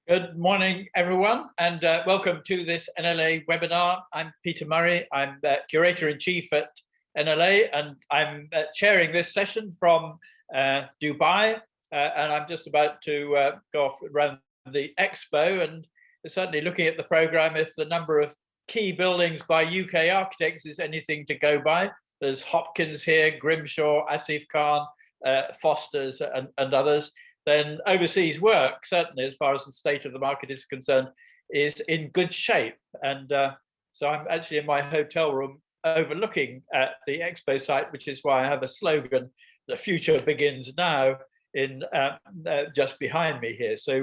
Good morning, everyone, and welcome to this NLA webinar. I'm Peter Murray. I'm Curator-in-Chief at NLA, and I'm chairing this session from Dubai. And I'm just about to go off around the expo, and certainly looking at the program, if the number of key buildings by UK architects is anything to go by. There's Hopkins here, Grimshaw, Asif Khan, Foster's, and others. Then overseas work, certainly as far as the state of the market is concerned, is in good shape. And so I'm actually in my hotel room overlooking at the expo site, which is why I have a slogan, "The future begins now," in just behind me here. So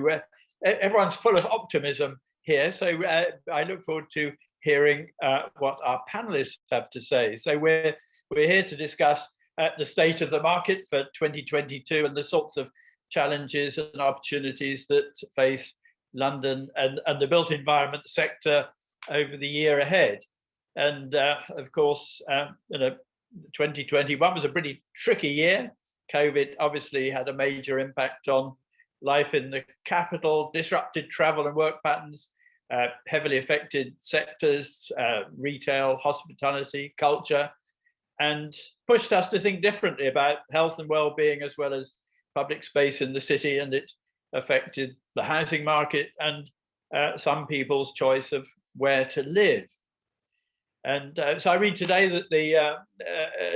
everyone's full of optimism here. So I look forward to hearing what our panelists have to say. So we're here to discuss the state of the market for 2022 and the sorts of challenges and opportunities that face London and the built environment sector over the year ahead. And of course, 2021 was a pretty tricky year. COVID obviously had a major impact on life in the capital, disrupted travel and work patterns, heavily affected sectors, retail, hospitality, culture, and pushed us to think differently about health and well-being as well as public space in the city, and it affected the housing market and some people's choice of where to live. And so I read today that the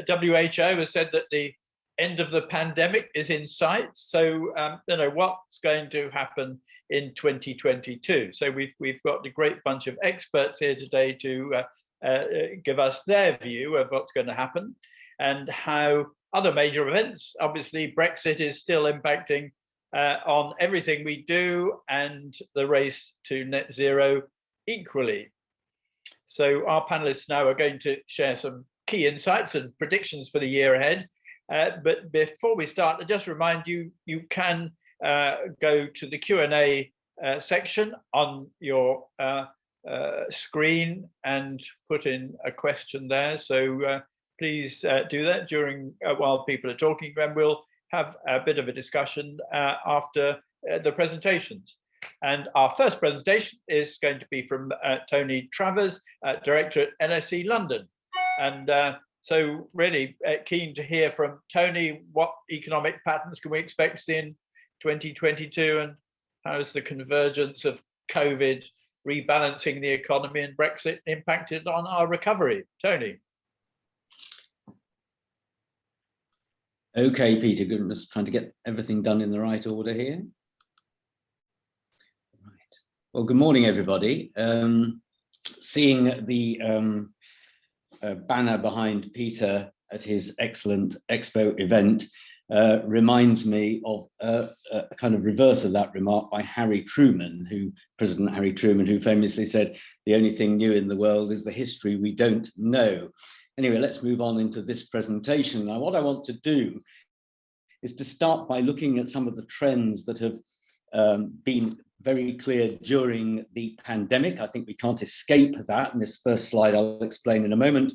WHO has said that the end of the pandemic is in sight. So what's going to happen in 2022? So we've got a great bunch of experts here today to give us their view of what's going to happen and how other major events. Obviously, Brexit is still impacting on everything we do, and the race to net zero equally. So our panelists now are going to share some key insights and predictions for the year ahead. But before we start, I just remind you, you can go to the Q&A section on your screen and put in a question there. So please do that during while people are talking, and we'll have a bit of a discussion after the presentations. And our first presentation is going to be from Tony Travers, Director at LSE London. And so really keen to hear from Tony, what economic patterns can we expect in 2022, and how is the convergence of COVID rebalancing the economy and Brexit impacted on our recovery? Tony. Okay, Peter, good. I'm just trying to get everything done in the right order here. Right. Well, good morning, everybody. Seeing the banner behind Peter at his excellent expo event reminds me of a kind of reverse of that remark by President Harry Truman, who famously said, "The only thing new in the world is the history we don't know." Anyway, let's move on into this presentation. Now, what I want to do is to start by looking at some of the trends that have been very clear during the pandemic. I think we can't escape that. And this first slide I'll explain in a moment,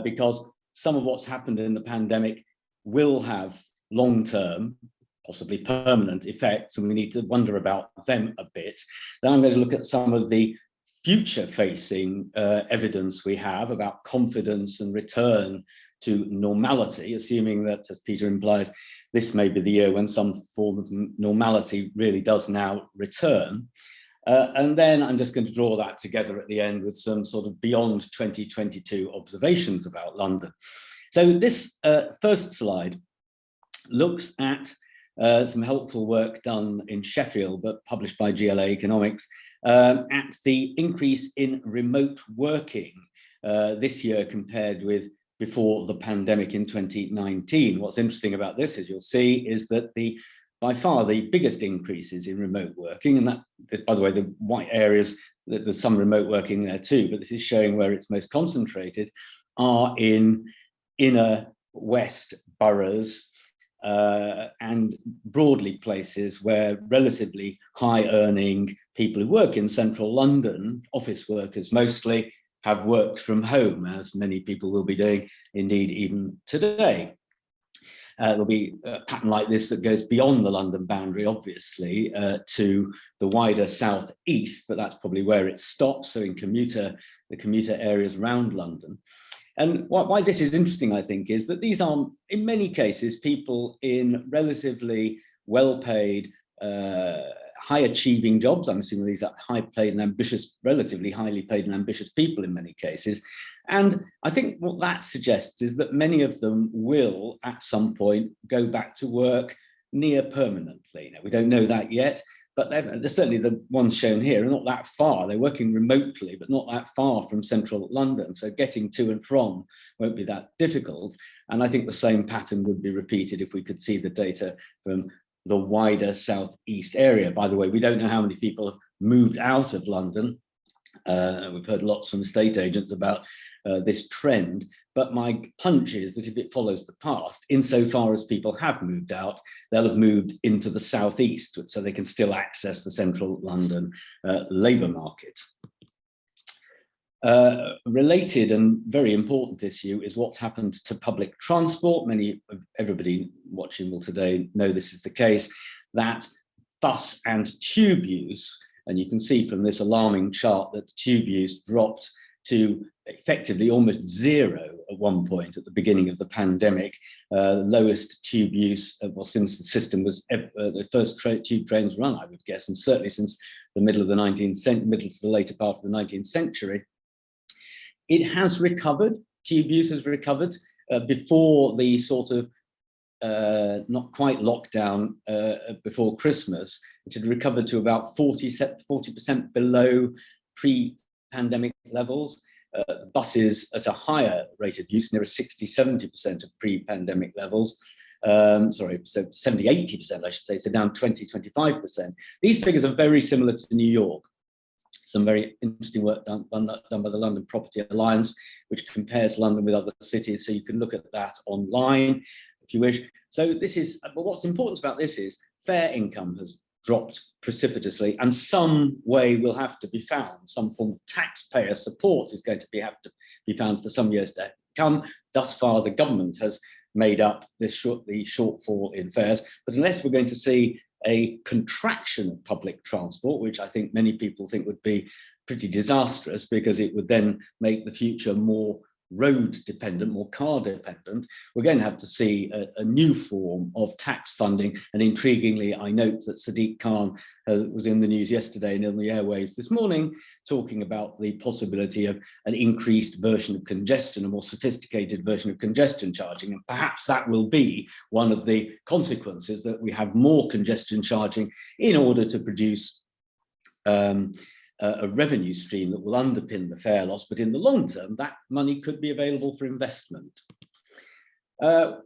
because some of what's happened in the pandemic will have long-term, possibly permanent effects, and we need to wonder about them a bit. Then I'm going to look at some of the future-facing evidence we have about confidence and return to normality, assuming that, as Peter implies, this may be the year when some form of normality really does now return. And then I'm just going to draw that together at the end with some sort of beyond 2022 observations about London. So this first slide looks at some helpful work done in Sheffield, but published by GLA Economics, at the increase in remote working this year compared with before the pandemic in 2019. What's interesting about this, as you'll see, is that by far the biggest increases in remote working, and that, by the way, the white areas, there's some remote working there too, but this is showing where it's most concentrated, are in inner west boroughs and broadly places where relatively high earning people who work in central London, office workers mostly, have worked from home, as many people will be doing indeed even today. There'll be a pattern like this that goes beyond the London boundary, obviously, to the wider southeast, but that's probably where it stops. So in the commuter areas around London. And why this is interesting, I think, is that these are, in many cases, people in relatively well-paid, high-achieving jobs. I'm assuming these are high-paid and ambitious, relatively highly paid and ambitious people in many cases. And I think what that suggests is that many of them will, at some point, go back to work near permanently. Now, we don't know that yet, but they're certainly the ones shown here are not that far. They're working remotely, but not that far from central London. So getting to and from won't be that difficult. And I think the same pattern would be repeated if we could see the data from the wider southeast area. By the way, we don't know how many people have moved out of London. We've heard lots from estate agents about this trend, but my hunch is that if it follows the past, insofar as people have moved out, they'll have moved into the southeast, so they can still access the central London labour market. Related and very important issue is what's happened to public transport. Everybody watching will today know this is the case, that bus and tube use, and you can see from this alarming chart that tube use dropped to effectively almost zero at one point at the beginning of the pandemic. Lowest tube use, well, since the system was the first tube trains run, I would guess, and certainly since the middle of the 19th century, middle to the later part of the 19th century. It has recovered, tube use has recovered before the sort of not quite lockdown before Christmas. It had recovered to about 40% below pre-pandemic levels. Buses at a higher rate of use, near 60-70% of pre-pandemic levels. Sorry, so 70-80%, I should say, so down 20-25%. These figures are very similar to New York. Some very interesting work done by the London Property Alliance, which compares London with other cities. So you can look at that online if you wish. So this is, but what's important about this is fair income has dropped precipitously, and some way will have to be found. Some form of taxpayer support is going to have to be found for some years to come. Thus far, the government has made up the shortfall in fares, but unless we're going to see a contraction of public transport, which I think many people think would be pretty disastrous because it would then make the future more road dependent, more car dependent, we're going to have to see a new form of tax funding. And intriguingly, I note that Sadiq Khan was in the news yesterday and on the airwaves this morning, talking about the possibility of an increased version of congestion, a more sophisticated version of congestion charging. And perhaps that will be one of the consequences, that we have more congestion charging in order to produce a revenue stream that will underpin the fare loss, but in the long term, that money could be available for investment.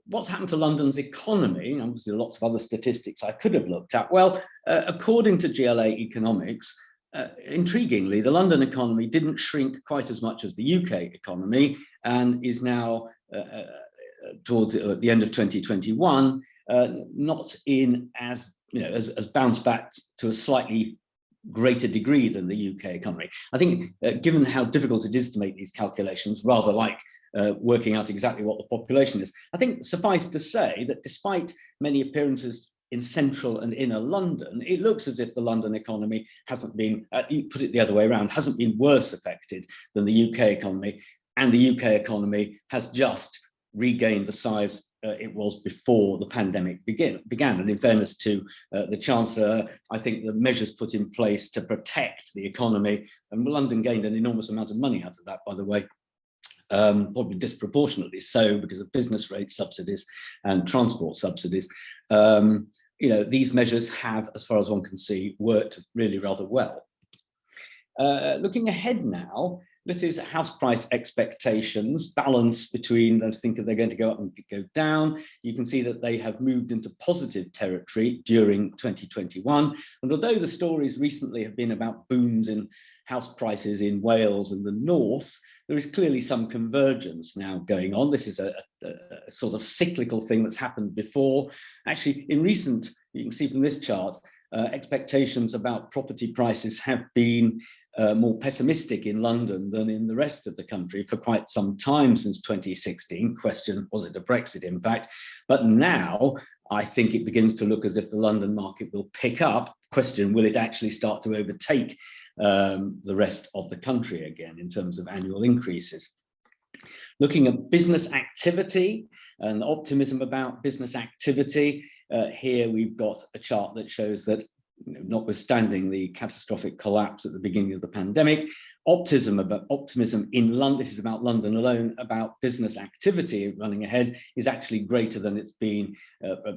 What's happened to London's economy? Obviously, lots of other statistics I could have looked at. Well, according to GLA Economics, intriguingly, the London economy didn't shrink quite as much as the UK economy, and is now, towards the end of 2021, not in as, as bounced back to a slightly greater degree than the UK economy. I think given how difficult it is to make these calculations, rather like working out exactly what the population is, I think suffice to say that despite many appearances in central and inner London, it looks as if the London economy hasn't been, you put it the other way around, hasn't been worse affected than the UK economy, and the UK economy has just regained the size it was before the pandemic began. And in fairness to the Chancellor, I think the measures put in place to protect the economy, and London gained an enormous amount of money out of that, by the way, probably disproportionately so because of business rate subsidies and transport subsidies. These measures have, as far as one can see, worked really rather well. Looking ahead now, this is house price expectations, balance between those thinking they're going to go up and go down. You can see that they have moved into positive territory during 2021. And although the stories recently have been about booms in house prices in Wales and the north, there is clearly some convergence now going on. This is a sort of cyclical thing that's happened before. Actually, in recent, you can see from this chart, expectations about property prices have been more pessimistic in London than in the rest of the country for quite some time since 2016. Question, was it a Brexit impact? But now I think it begins to look as if the London market will pick up. Question, will it actually start to overtake the rest of the country again in terms of annual increases? Looking at business activity and optimism about business activity, here we've got a chart that shows that, notwithstanding the catastrophic collapse at the beginning of the pandemic, optimism in London, this is about London alone, about business activity running ahead, is actually greater than it's been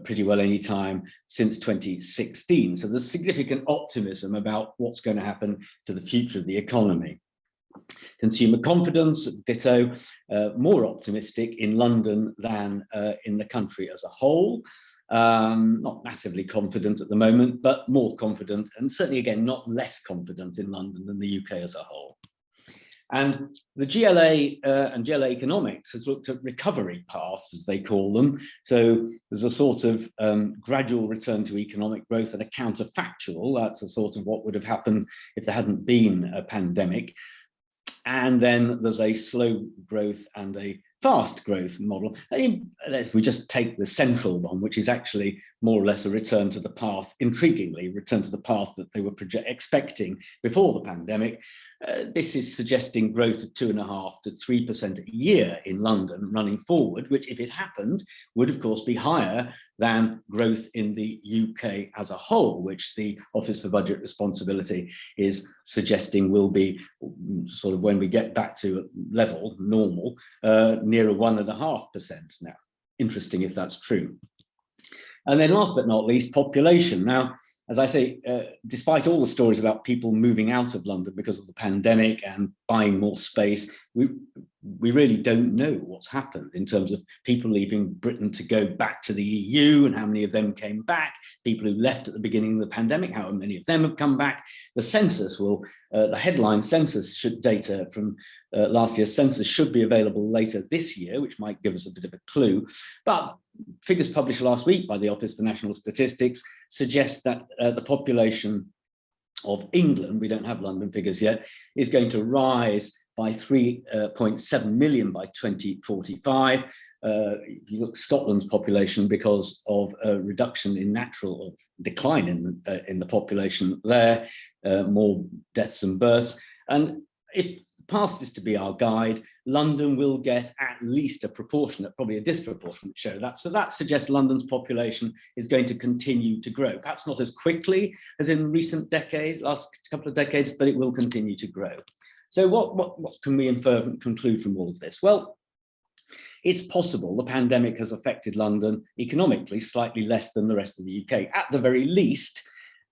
pretty well any time since 2016. So there's significant optimism about what's going to happen to the future of the economy. Consumer confidence, ditto, more optimistic in London than in the country as a whole. Not massively confident at the moment, but more confident, and certainly again not less confident in London than the UK as a whole. And the GLA and GLA Economics has looked at recovery paths, as they call them. So there's a sort of gradual return to economic growth and a counterfactual. That's a sort of what would have happened if there hadn't been a pandemic. And then there's a slow growth and a fast growth model. If we just take the central one, which is actually more or less a return to the path, intriguingly, return to the path that they were expecting before the pandemic. This is suggesting growth of 2.5% to 3% a year in London running forward, which, if it happened, would of course be higher than growth in the UK as a whole, which the Office for Budget Responsibility is suggesting will be sort of, when we get back to level, normal, nearer 1.5% now. Interesting if that's true. And then last but not least, population. Now, as I say, despite all the stories about people moving out of London because of the pandemic and buying more space, we really don't know what's happened in terms of people leaving Britain to go back to the EU and how many of them came back, people who left at the beginning of the pandemic, how many of them have come back. The census will, the headline census data from last year's census should be available later this year, which might give us a bit of a clue. But figures published last week by the Office for National Statistics suggest that the population of England, we don't have London figures yet, is going to rise by 3.7 million by 2045. If you look at Scotland's population, because of a reduction in decline in the population there, more deaths and births. And if the past is to be our guide, London will get at least a proportionate, probably a disproportionate share of that. So that suggests London's population is going to continue to grow, perhaps not as quickly as in recent decades, last couple of decades, but it will continue to grow. So what can we infer and conclude from all of this? Well, it's possible the pandemic has affected London economically slightly less than the rest of the UK. At the very least,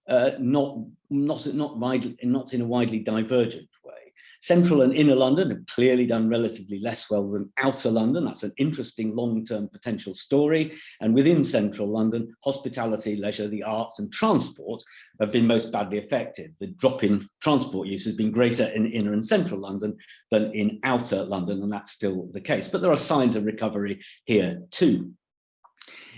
not in a widely divergent way. Central and inner London have clearly done relatively less well than outer London. That's an interesting long-term potential story. And within central London, hospitality, leisure, the arts and transport have been most badly affected. The drop in transport use has been greater in inner and central London than in outer London, and that's still the case. But there are signs of recovery here too.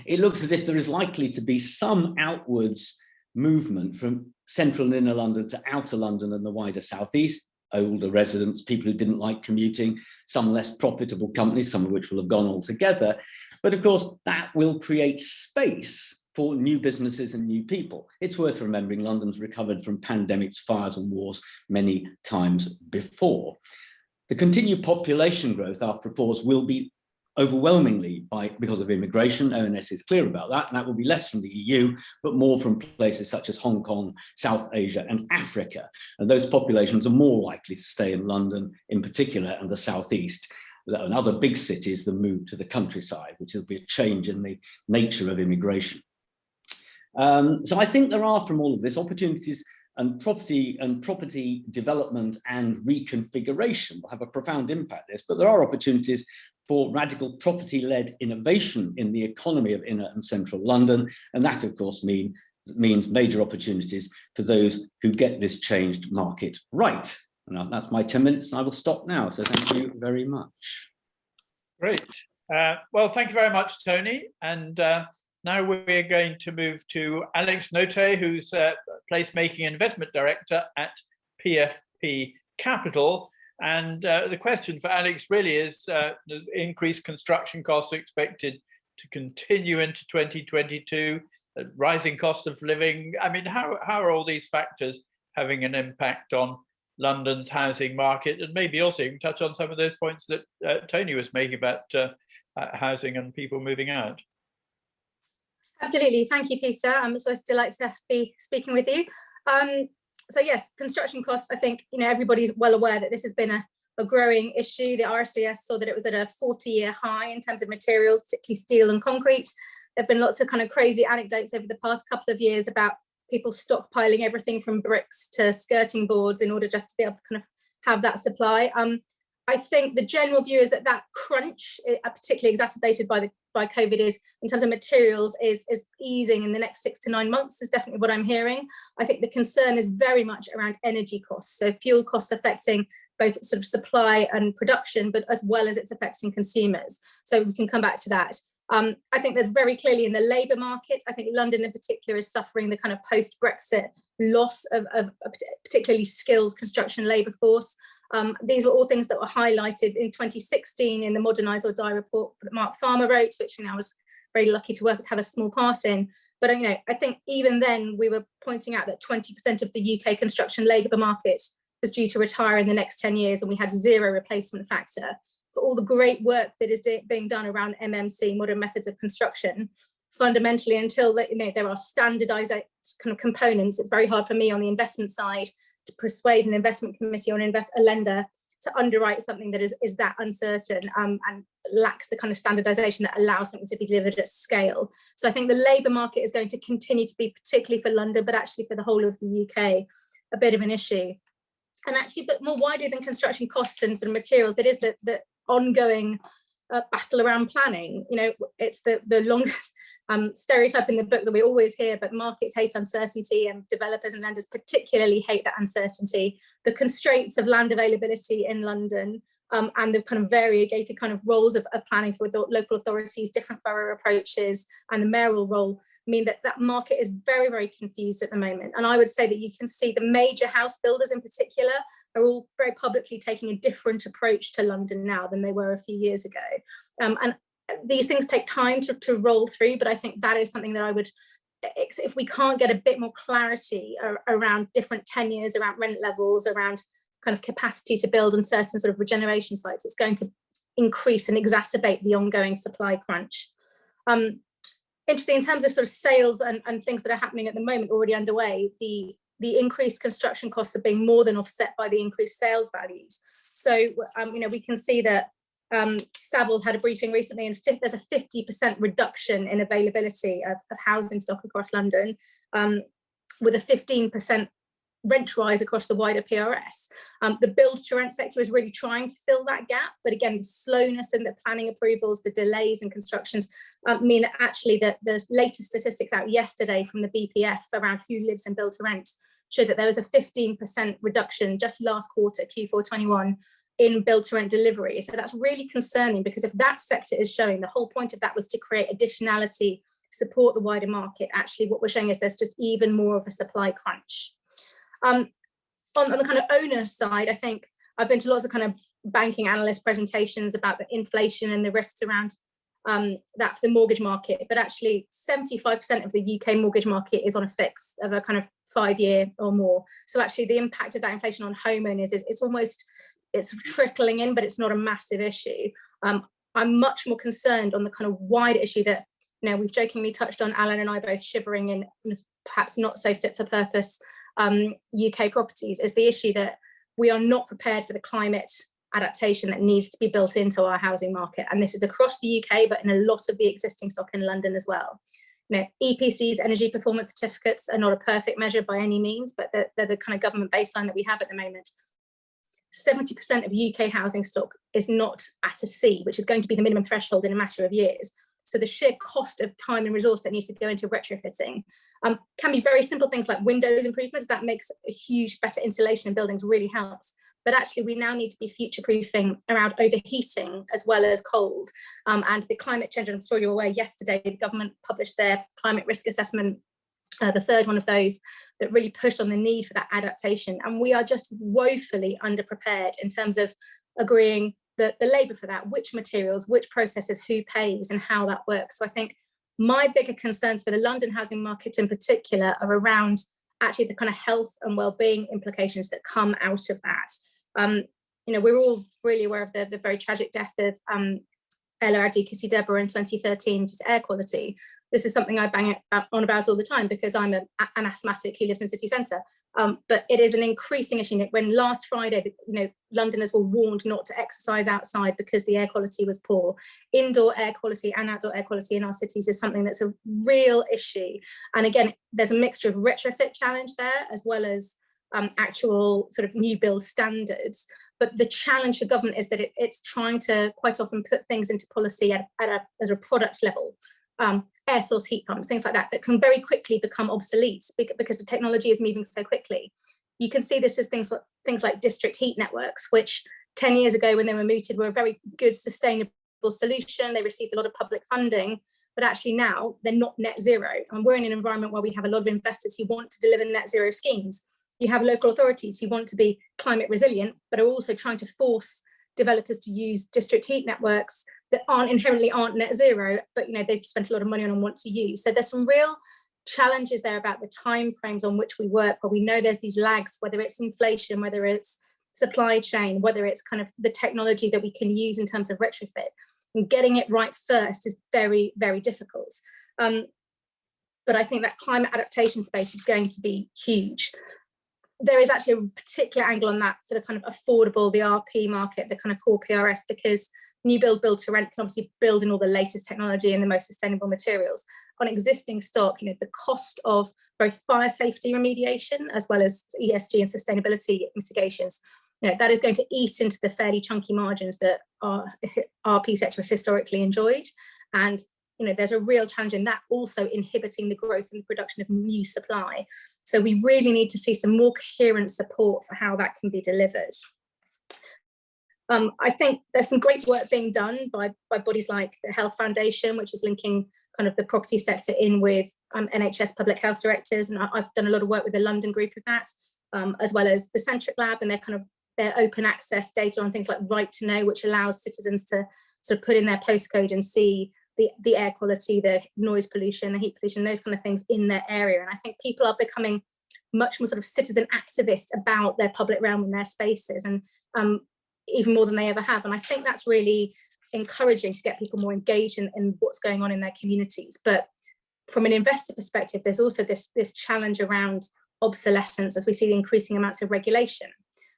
It looks as if there is likely to be some outwards movement from central and inner London to outer London and the wider southeast. Older residents, people who didn't like commuting, some less profitable companies, some of which will have gone altogether. But of course, that will create space for new businesses and new people. It's worth remembering London's recovered from pandemics, fires and wars many times before. The continued population growth after a pause will be overwhelmingly because of immigration. ONS is clear about that, and that will be less from the EU, but more from places such as Hong Kong, South Asia and Africa. And those populations are more likely to stay in London in particular and the southeast, and other big cities than move to the countryside, which will be a change in the nature of immigration. So I think there are, from all of this, opportunities, and property development and reconfiguration will have a profound impact on this, but there are opportunities for radical property-led innovation in the economy of inner and central London. And that, of course, means major opportunities for those who get this changed market right. And that's my 10 minutes, and I will stop now. So thank you very much. Great. Well, thank you very much, Tony. And now we're going to move to Alex Noté, who's Placemaking Investment Director at PF capital. And the question for Alex really is the increased construction costs expected to continue into 2022, rising cost of living. I mean, how are all these factors having an impact on London's housing market? And maybe also you can touch on some of those points that Tony was making about housing and people moving out. Absolutely, thank you, Peter. I'm so delighted to be speaking with you. So yes, construction costs, I think, everybody's well aware that this has been a growing issue. The RCS saw that it was at a 40-year high in terms of materials, particularly steel and concrete. There have been lots of kind of crazy anecdotes over the past couple of years about people stockpiling everything from bricks to skirting boards in order just to be able to kind of have that supply. I think the general view is that crunch, particularly exacerbated by COVID, is in terms of materials is easing in the next 6 to 9 months, is definitely what I'm hearing. I think the concern is very much around energy costs, so fuel costs affecting both sort of supply and production, but as well as it's affecting consumers. So we can come back to that. I think there's very clearly in the labour market, I think London in particular is suffering the kind of post-Brexit loss of particularly skilled construction labour force. These were all things that were highlighted in 2016 in the Modernise or Die report that Mark Farmer wrote, which I was very lucky to have a small part in. But I think even then we were pointing out that 20% of the UK construction labour market was due to retire in the next 10 years, and we had zero replacement factor. For all the great work that is being done around MMC, modern methods of construction, fundamentally until there are standardized kind of components, it's very hard for me on the investment side to persuade an investment committee or a lender to underwrite something that is that uncertain and lacks the kind of standardization that allows something to be delivered at scale. So I think the labour market is going to continue to be, particularly for London, but actually for the whole of the UK, a bit of an issue. And actually, but more widely than construction costs and sort of materials, it is the ongoing battle around planning. It's the longest stereotype in the book that we always hear, but markets hate uncertainty and developers and lenders particularly hate that uncertainty. The constraints of land availability in London and the kind of variegated kind of roles of planning for local authorities, different borough approaches, and the mayoral role mean that market is very, very confused at the moment. And I would say that you can see the major house builders in particular are all very publicly taking a different approach to London now than they were a few years ago. And these things take time to roll through, but I think that is something that I would, if we can't get a bit more clarity around different tenures, around rent levels, around kind of capacity to build on certain sort of regeneration sites, it's going to increase and exacerbate the ongoing supply crunch. Interesting in terms of sort of sales and things that are happening at the moment already underway, the increased construction costs are being more than offset by the increased sales values. So, we can see that Savills had a briefing recently, and there's a 50% reduction in availability of housing stock across London, with a 15% rent rise across the wider PRS. The build to rent sector is really trying to fill that gap, but again, the slowness in the planning approvals, the delays in constructions mean that actually the latest statistics out yesterday from the BPF around who lives in build to rent showed that there was a 15% reduction just last quarter, Q4 21, in build to rent delivery. So that's really concerning, because if that sector is showing, the whole point of that was to create additionality, support the wider market. Actually, what we're showing is there's just even more of a supply crunch. On the kind of owner side, I think I've been to lots of kind of banking analyst presentations about the inflation and the risks around that for the mortgage market, but actually 75% of the UK mortgage market is on a fix of a kind of 5-year or more. So actually the impact of that inflation on homeowners it's trickling in, but it's not a massive issue. I'm much more concerned on the kind of wider issue that, we've jokingly touched on, Alan and I both shivering in perhaps not so fit for purpose UK properties, is the issue that we are not prepared for the climate adaptation that needs to be built into our housing market. And this is across the UK, but in a lot of the existing stock in London as well. EPC's energy performance certificates are not a perfect measure by any means, but they're the kind of government baseline that we have at the moment. 70% of UK housing stock is not at a C, which is going to be the minimum threshold in a matter of years. So the sheer cost of time and resource that needs to go into retrofitting can be very simple things like windows improvements. That makes a huge better insulation in buildings, really helps. But actually we now need to be future-proofing around overheating as well as cold. And the climate change, I'm sure you're aware, yesterday the government published their climate risk assessment, the third one of those, that really pushed on the need for that adaptation. And we are just woefully underprepared in terms of agreeing the labour for that, which materials, which processes, who pays, and how that works. So I think my bigger concerns for the London housing market in particular are around actually the kind of health and well-being implications that come out of that. We're all really aware of the very tragic death of Ella Adu-Kissi-Debrah in 2013, just air quality. This is something I bang on about all the time because I'm an asthmatic who lives in city centre. But it is an increasing issue. When last Friday, Londoners were warned not to exercise outside because the air quality was poor. Indoor air quality and outdoor air quality in our cities is something that's a real issue. And again, there's a mixture of retrofit challenge there, as well as actual sort of new build standards. But the challenge for government is that it's trying to quite often put things into policy at a product level. Air source heat pumps, things like that can very quickly become obsolete because the technology is moving so quickly. You can see this as things like district heat networks, which 10 years ago when they were mooted were a very good sustainable solution. They received a lot of public funding, but actually now they're not net zero. And we're in an environment where we have a lot of investors who want to deliver net zero schemes. You have local authorities who want to be climate resilient, but are also trying to force developers to use district heat networks that inherently aren't net zero, but they've spent a lot of money on and want to use. So there's some real challenges there about the timeframes on which we work, where we know there's these lags, whether it's inflation, whether it's supply chain, whether it's kind of the technology that we can use in terms of retrofit. And getting it right first is very, very difficult. But I think that climate adaptation space is going to be huge. There is actually a particular angle on that for the kind of affordable, the RP market, the kind of core PRS, because new build to rent can obviously build in all the latest technology and the most sustainable materials. On existing stock, the cost of both fire safety remediation as well as ESG and sustainability mitigations, that is going to eat into the fairly chunky margins that our RP sector has historically enjoyed. And there's a real challenge in that also inhibiting the growth and the production of new supply. So we really need to see some more coherent support for how that can be delivered. I think there's some great work being done by bodies like the Health Foundation, which is linking kind of the property sector in with NHS public health directors. And I've done a lot of work with the London group of that, as well as the Centric Lab and their open access data on things like Right to Know, which allows citizens to sort of put in their postcode and see the air quality, the noise pollution, the heat pollution, those kind of things in their area. And I think people are becoming much more sort of citizen activist about their public realm and their spaces, and even more than they ever have. And I think that's really encouraging to get people more engaged in what's going on in their communities. But from an investor perspective, there's also this challenge around obsolescence as we see the increasing amounts of regulation.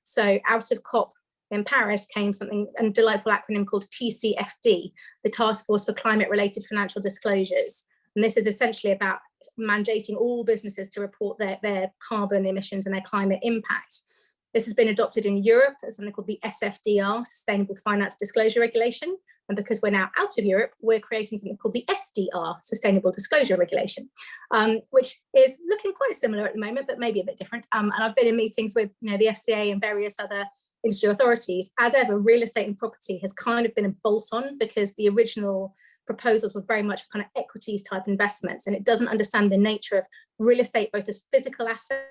So out of COP in Paris came a delightful acronym called TCFD, the Task Force for Climate-Related Financial Disclosures. And this is essentially about mandating all businesses to report their carbon emissions and their climate impact. This has been adopted in Europe as something called the SFDR, Sustainable Finance Disclosure Regulation. And because we're now out of Europe, we're creating something called the SDR, Sustainable Disclosure Regulation, which is looking quite similar at the moment, but maybe a bit different. And I've been in meetings with the FCA and various other industry authorities. As ever, real estate and property has kind of been a bolt-on because the original proposals were very much kind of equities type investments, and it doesn't understand the nature of real estate both as physical assets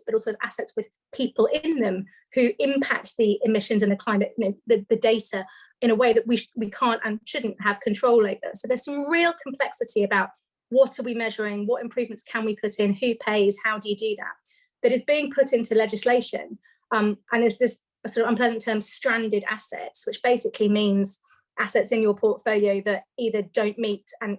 but also as assets with people in them who impact the emissions and the climate, the data in a way that we can't and shouldn't have control over. So there's some real complexity about what are we measuring, what improvements can we put in, who pays, how do you do that is being put into legislation. And there's this sort of unpleasant term, stranded assets, which basically means assets in your portfolio that either don't meet and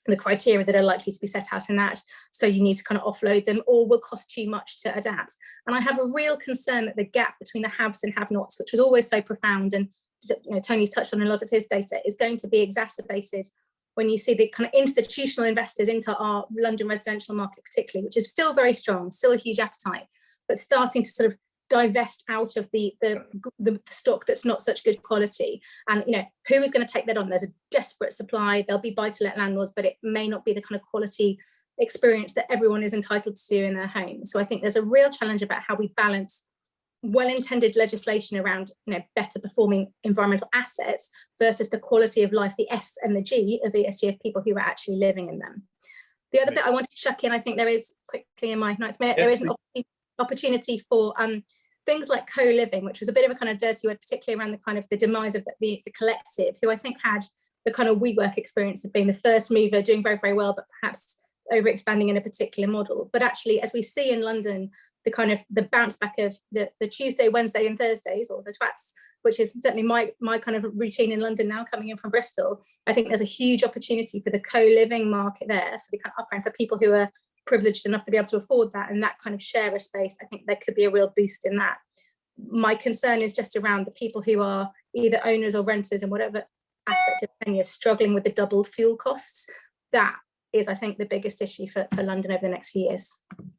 the criteria that are likely to be set out in that, so you need to kind of offload them, or will cost too much to adapt. And I have a real concern that the gap between the haves and have-nots, which was always so profound, and Tony's touched on a lot of his data, is going to be exacerbated when you see the kind of institutional investors into our London residential market particularly, which is still very strong, still a huge appetite, but starting to sort of divest out of the stock that's not such good quality. And who is going to take that on? There's a desperate supply. There'll be buy-to-let landlords, but it may not be the kind of quality experience that everyone is entitled to do in their home. So I think there's a real challenge about how we balance well-intended legislation around better performing environmental assets versus the quality of life, the S and the G of ESG, of people who are actually living in them. The other bit I wanted to chuck in, I think there is, quickly in my 9th minute, there is an opportunity for things like co-living, which was a bit of a kind of dirty word, particularly around the kind of the demise of the collective, who I think had the kind of WeWork experience of being the first mover, doing very, very well, but perhaps over expanding in a particular model. But actually, as we see in London, the kind of the bounce back of the Tuesday, Wednesday and Thursdays, or the twats, which is certainly my kind of routine in London now, coming in from Bristol, I think there's a huge opportunity for the co-living market there, for the kind of upper end, for people who are privileged enough to be able to afford that, and that kind of share a space. I think there could be a real boost in that. My concern is just around the people who are either owners or renters in whatever aspect of tenure, struggling with the double fuel costs. That is, I think, the biggest issue for London over the next few years.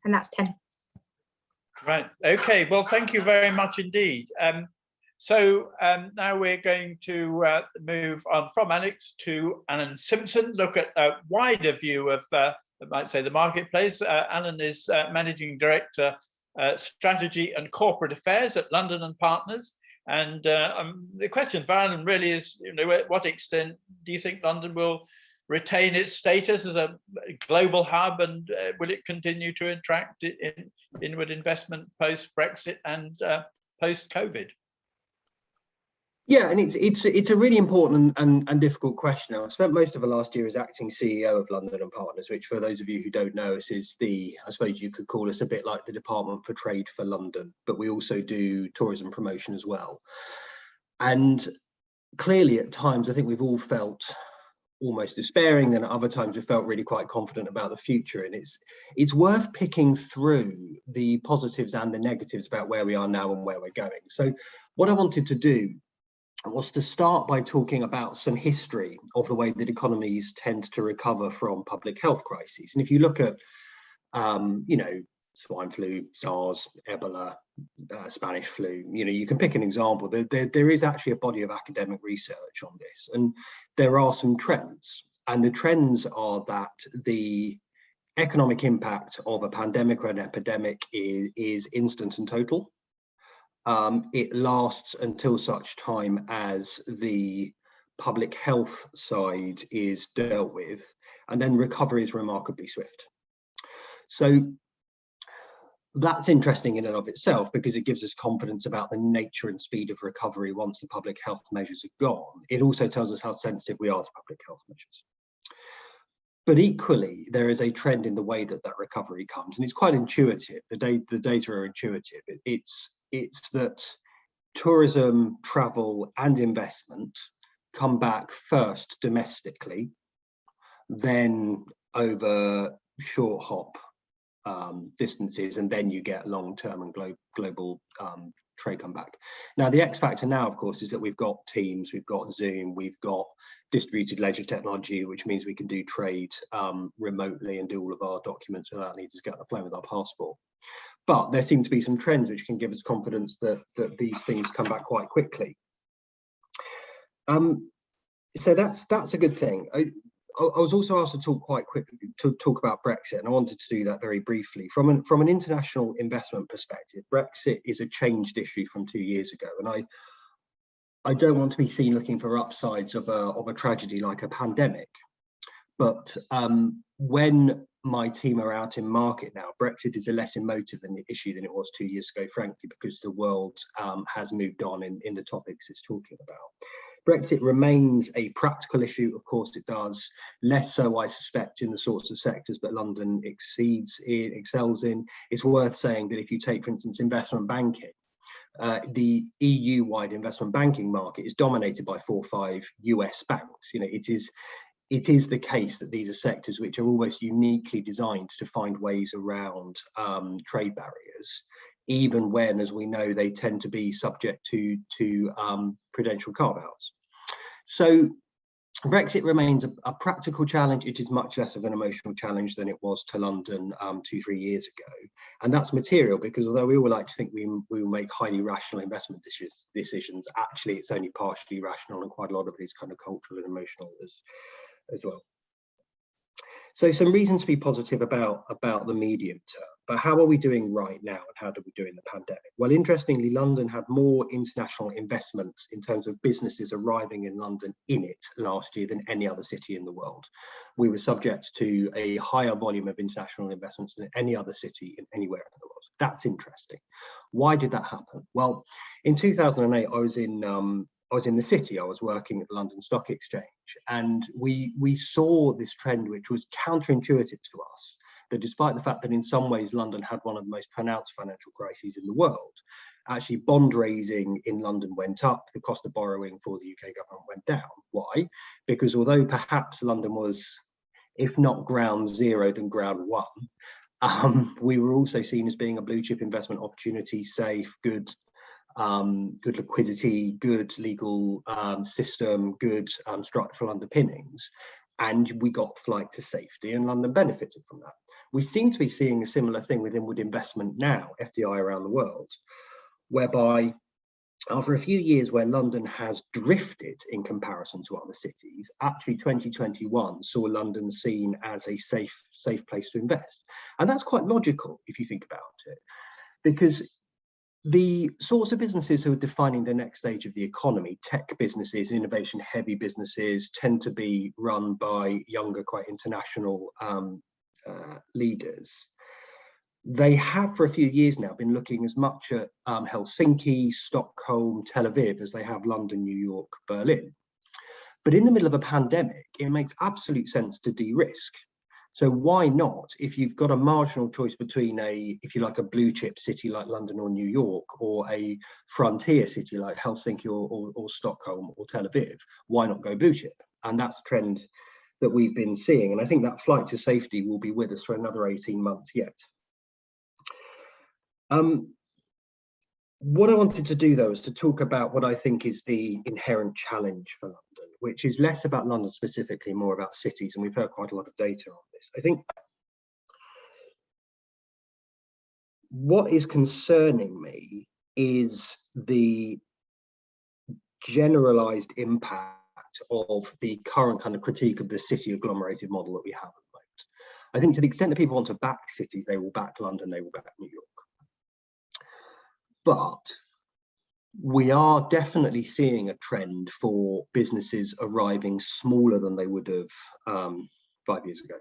And that's 10. Right. Okay. Well, thank you very much indeed. So now we're going to move on from Alex to Alan Simpson, look at a wider view of, I might say, the marketplace. Alan is Managing Director, Strategy and Corporate Affairs at London and Partners. And the question for Alan really is, what extent do you think London will retain its status as a global hub, and will it continue to attract inward investment post-Brexit and post-COVID? Yeah, and it's a really important and difficult question. I spent most of the last year as acting CEO of London and Partners, which, for those of you who don't know us, is I suppose you could call us a bit like the Department for Trade for London, but we also do tourism promotion as well. And clearly at times, I think we've all felt almost despairing, then at other times we felt really quite confident about the future. And it's worth picking through the positives and the negatives about where we are now and where we're going. So what I wanted to do was to start by talking about some history of the way that economies tend to recover from public health crises. And if you look at, swine flu, SARS, Ebola, Spanish flu, you can pick an example. There is actually a body of academic research on this, and there are some trends. And the trends are that the economic impact of a pandemic or an epidemic is instant and total. It lasts until such time as the public health side is dealt with, and then recovery is remarkably swift. So that's interesting in and of itself, because it gives us confidence about the nature and speed of recovery once the public health measures are gone. It also tells us how sensitive we are to public health measures. But equally, there is a trend in the way that recovery comes, and it's quite intuitive. The data are intuitive. It's that tourism, travel, and investment come back first domestically, then over short hop distances, and then you get long-term and global trade come back. Now, the X factor now, of course, is that we've got Teams, we've got Zoom, we've got distributed ledger technology, which means we can do trade remotely and do all of our documents without needing to get on a plane with our passport. But there seem to be some trends which can give us confidence that these things come back quite quickly. So that's a good thing. I was also asked to talk quite quickly to talk about Brexit, and I wanted to do that very briefly. From an international investment perspective, Brexit is a changed issue from 2 years ago, and I don't want to be seen looking for upsides of a tragedy like a pandemic. But when my team are out in market now, Brexit is a less emotive issue than it was 2 years ago, frankly, because the world has moved on in the topics it's talking about. Brexit remains a practical issue, of course it does, less so, I suspect, in the sorts of sectors that London excels in. It's worth saying that if you take, for instance, investment banking, the EU-wide investment banking market is dominated by 4 or 5 US banks. It is the case that these are sectors which are almost uniquely designed to find ways around trade barriers, even when, as we know, they tend to be subject to prudential carve-outs. So Brexit remains a practical challenge. It is much less of an emotional challenge than it was to London 2-3 years ago. And that's material, because although we all like to think we will make highly rational investment decisions, actually it's only partially rational, and quite a lot of it is kind of cultural and emotional as well. So some reasons to be positive about the medium term, but how are we doing right now and how did we do in the pandemic? Well, interestingly, London had more international investments in terms of businesses arriving in London in it last year than any other city in the world. We were subject to a higher volume of international investments than any other city in anywhere in the world. That's interesting. Why did that happen? Well, in 2008, I was in the city. I was working at the London Stock Exchange, and we saw this trend, which was counterintuitive to us, that despite the fact that in some ways London had one of the most pronounced financial crises in the world, actually bond raising in London went up, the cost of borrowing for the UK government went down. Why? Because although perhaps London was, if not ground zero, then ground one, we were also seen as being a blue chip investment opportunity, safe, good liquidity, good legal system, good structural underpinnings, and we got flight to safety, and London benefited from that. We seem to be seeing a similar thing with inward investment now, FDI around the world, whereby after a few years where London has drifted in comparison to other cities, actually 2021 saw London seen as a safe place to invest. And that's quite logical if you think about it, because the sorts of businesses who are defining the next stage of the economy, tech businesses, innovation heavy businesses, tend to be run by younger, quite international leaders. They have for a few years now been looking as much at Helsinki, Stockholm, Tel Aviv as they have London, New York, Berlin. But in the middle of a pandemic, it makes absolute sense to de-risk. So why not, if you've got a marginal choice between if you like, a blue chip city like London or New York, or a frontier city like Helsinki or Stockholm or Tel Aviv, why not go blue chip? And that's the trend that we've been seeing. And I think that flight to safety will be with us for another 18 months yet. What I wanted to do, though, is to talk about what I think is the inherent challenge for London, which is less about London specifically, more about cities. And we've heard quite a lot of data on this. I think what is concerning me is the generalized impact of the current kind of critique of the city agglomerated model that we have at the moment. I think to the extent that people want to back cities, they will back London, they will back New York. But we are definitely seeing a trend for businesses arriving smaller than they would have 5 years ago.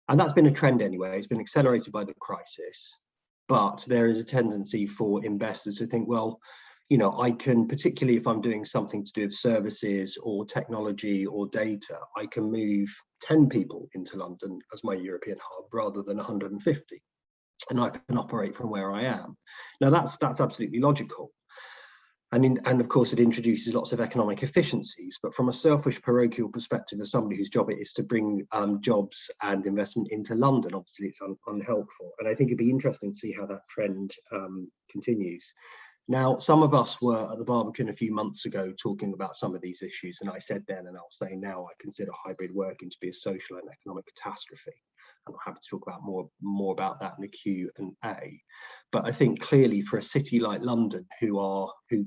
And that's been a trend anyway. It's been accelerated by the crisis. But there is a tendency for investors to think, well, you know, I can, particularly if I'm doing something to do with services or technology or data, I can move 10 people into London as my European hub rather than 150. And I can operate from where I am. Now that's absolutely logical. And of course, it introduces lots of economic efficiencies. But from a selfish parochial perspective, as somebody whose job it is to bring jobs and investment into London, obviously it's unhelpful. And I think it'd be interesting to see how that trend continues. Now, some of us were at the Barbican a few months ago talking about some of these issues. And I said then, and I'll say now, I consider hybrid working to be a social and economic catastrophe. I'm happy to talk about more about that in the Q&A. But I think clearly for a city like London,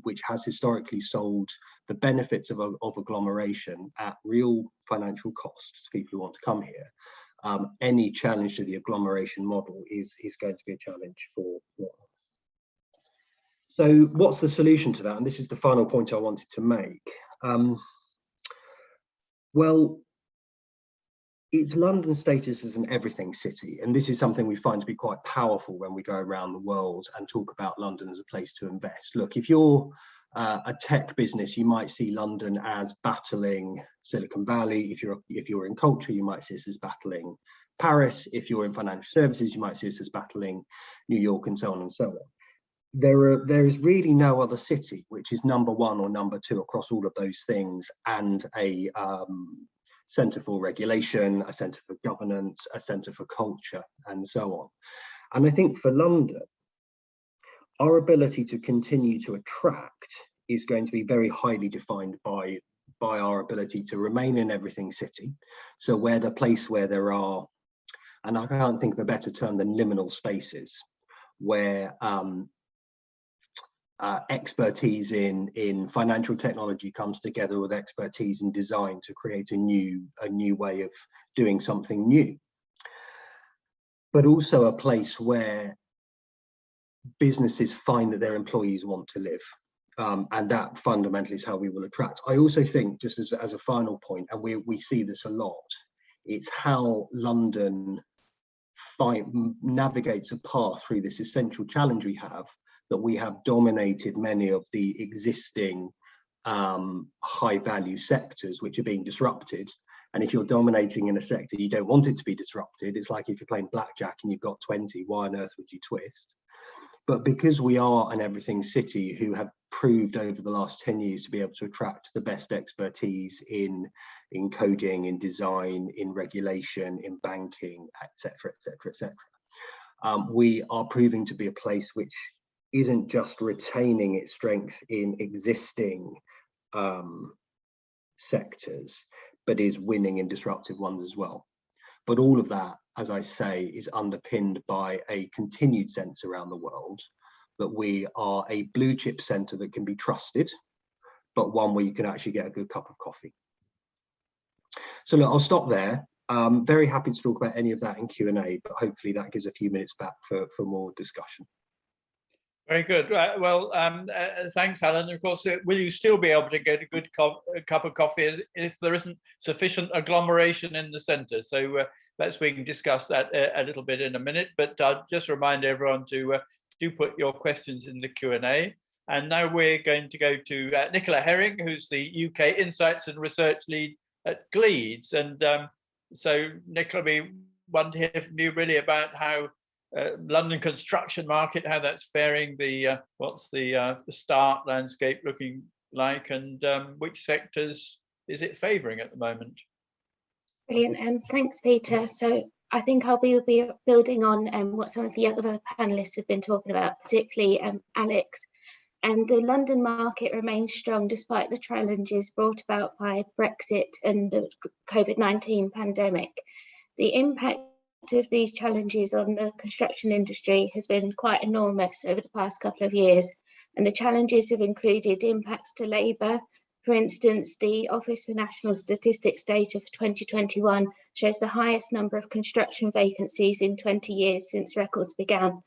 which has historically sold the benefits of agglomeration at real financial costs to people who want to come here, any challenge to the agglomeration model is going to be a challenge for us. So what's the solution to that? And this is the final point I wanted to make. Well, it's London's status as an everything city, and this is something we find to be quite powerful when we go around the world and talk about London as a place to invest. Look, if you're a tech business, you might see London as battling Silicon Valley. If you're in culture, you might see us as battling Paris. If you're in financial services, you might see us as battling New York, and so on and so on. There is really no other city which is number one or number two across all of those things, and a centre for regulation, a centre for governance, a centre for culture, and so on. And I think for London, our ability to continue to attract is going to be very highly defined by our ability to remain in everything city. So we're the place where there are, and I can't think of a better term than liminal spaces, where expertise in financial technology comes together with expertise in design to create a new way of doing something new. But also a place where businesses find that their employees want to live. And that fundamentally is how we will attract. I also think, just as a final point, and we see this a lot, it's how London navigates a path through this essential challenge we have dominated many of the existing high value sectors which are being disrupted. And if you're dominating in a sector, you don't want it to be disrupted. It's like if you're playing blackjack and you've got 20, why on earth would you twist? But because we are an everything city who have proved over the last 10 years to be able to attract the best expertise in coding, in design, in regulation, in banking, etc., etc., etc., we are proving to be a place which isn't just retaining its strength in existing sectors, but is winning in disruptive ones as well. But all of that, as I say, is underpinned by a continued sense around the world that we are a blue chip centre that can be trusted, but one where you can actually get a good cup of coffee. So look, I'll stop there. Very happy to talk about any of that in Q&A, but hopefully that gives a few minutes back for more discussion. Very good. Well, thanks, Alan. Of course, will you still be able to get a good cup of coffee if there isn't sufficient agglomeration in the centre? So we can discuss that a little bit in a minute, but I'll just remind everyone to do put your questions in the Q&A. And now we're going to go to Nicola Herring, who's the UK Insights and Research Lead at Gleeds. And so, Nicola, we want to hear from you really about how London construction market, how that's faring, what's the start landscape looking like, and which sectors is it favouring at the moment? Brilliant, thanks, Peter. So I think I'll be building on what some of the other panellists have been talking about, particularly Alex. And the London market remains strong despite the challenges brought about by Brexit and the COVID-19 pandemic. The impact of these challenges on the construction industry has been quite enormous over the past couple of years, and the challenges have included impacts to labour. For instance, the Office for National Statistics data for 2021 shows the highest number of construction vacancies in 20 years since records began.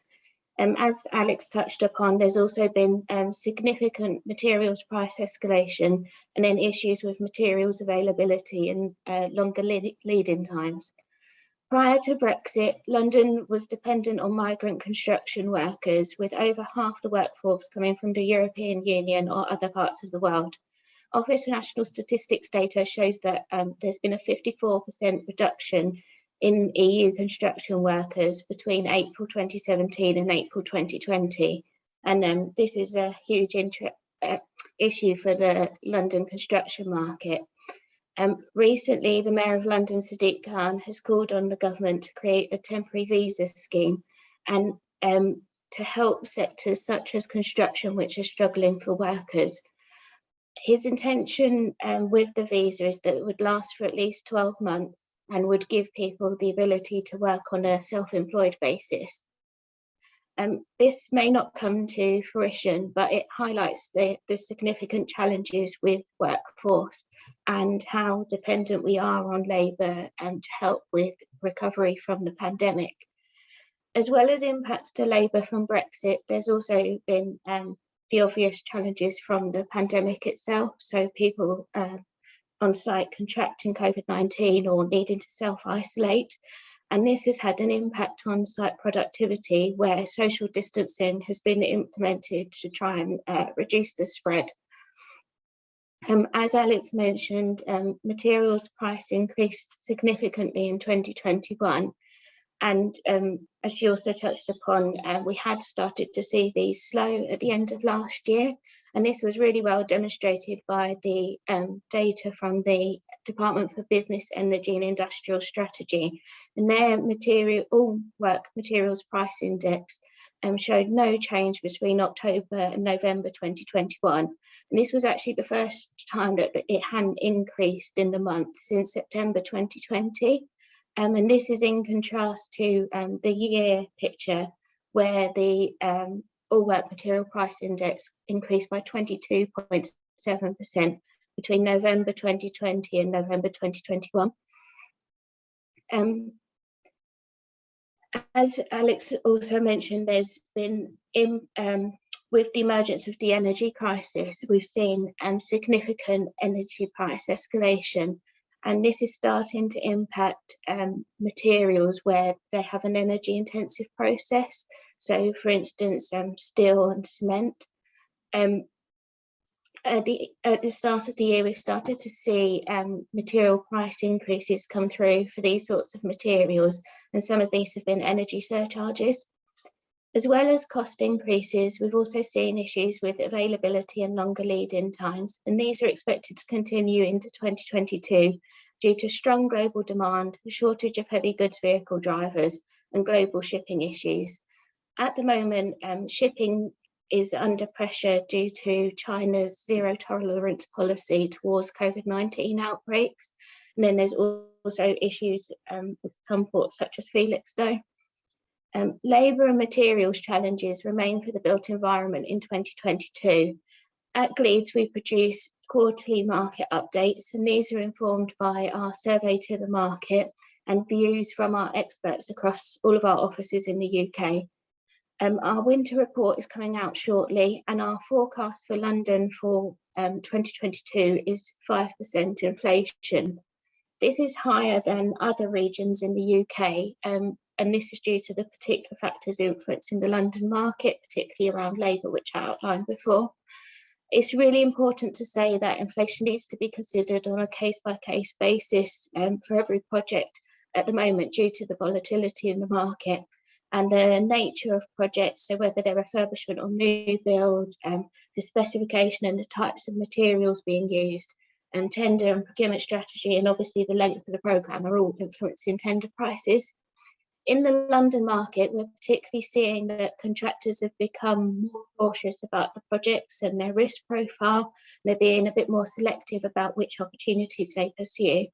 As Alex touched upon, there's also been significant materials price escalation and then issues with materials availability and longer lead-in times. Prior to Brexit, London was dependent on migrant construction workers, with over half the workforce coming from the European Union or other parts of the world. Office for National Statistics data shows that there's been a 54% reduction in EU construction workers between April 2017 and April 2020. And this is a huge issue for the London construction market. Recently, the Mayor of London, Sadiq Khan, has called on the government to create a temporary visa scheme and to help sectors such as construction, which are struggling for workers. His intention with the visa is that it would last for at least 12 months and would give people the ability to work on a self-employed basis. This may not come to fruition, but it highlights the significant challenges with workforce and how dependent we are on labour to help with recovery from the pandemic. As well as impacts to labour from Brexit, there's also been the obvious challenges from the pandemic itself. So people on site contracting COVID-19 or needing to self-isolate. And this has had an impact on site productivity, where social distancing has been implemented to try and reduce the spread. As Alex mentioned, materials price increased significantly in 2021. And as she also touched upon, we had started to see these slow at the end of last year. And this was really well demonstrated by the data from the Department for Business, Energy and Industrial Strategy. And their all work materials price index showed no change between October and November 2021. And this was actually the first time that it hadn't increased in the month since September 2020. And this is in contrast to the year picture, where the All Work Material Price Index increased by 22.7% between November 2020 and November 2021. As Alex also mentioned, there's been, with the emergence of the energy crisis, we've seen significant energy price escalation, and this is starting to impact materials where they have an energy intensive process. So for instance, steel and cement. At the start of the year, we've started to see material price increases come through for these sorts of materials, and some of these have been energy surcharges. As well as cost increases, we've also seen issues with availability and longer lead-in times, and these are expected to continue into 2022 due to strong global demand, a shortage of heavy goods vehicle drivers, and global shipping issues. At the moment, shipping is under pressure due to China's zero tolerance policy towards COVID-19 outbreaks. And then there's also issues with some ports such as Felixstowe. Labour and materials challenges remain for the built environment in 2022. At Gleeds, we produce quarterly market updates, and these are informed by our survey to the market and views from our experts across all of our offices in the UK. Our winter report is coming out shortly, and our forecast for London for 2022 is 5% inflation. This is higher than other regions in the UK, and this is due to the particular factors influencing the London market, particularly around labour, which I outlined before. It's really important to say that inflation needs to be considered on a case-by-case basis for every project at the moment due to the volatility in the market and the nature of projects, so whether they're refurbishment or new build, the specification and the types of materials being used, and tender and procurement strategy, and obviously the length of the programme are all influencing tender prices. In the London market, we're particularly seeing that contractors have become more cautious about the projects and their risk profile. They're being a bit more selective about which opportunities they pursue.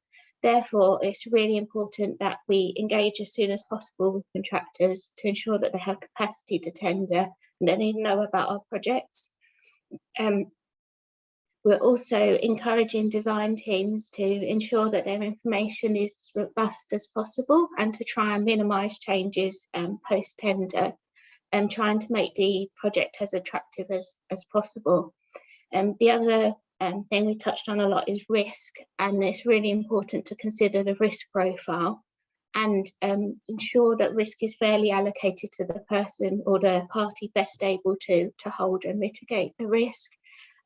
Therefore, it's really important that we engage as soon as possible with contractors to ensure that they have capacity to tender and that they know about our projects. We're also encouraging design teams to ensure that their information is robust as possible and to try and minimise changes post-tender, and trying to make the project as attractive as possible. The other thing we touched on a lot is risk, and it's really important to consider the risk profile and ensure that risk is fairly allocated to the person or the party best able to hold and mitigate the risk.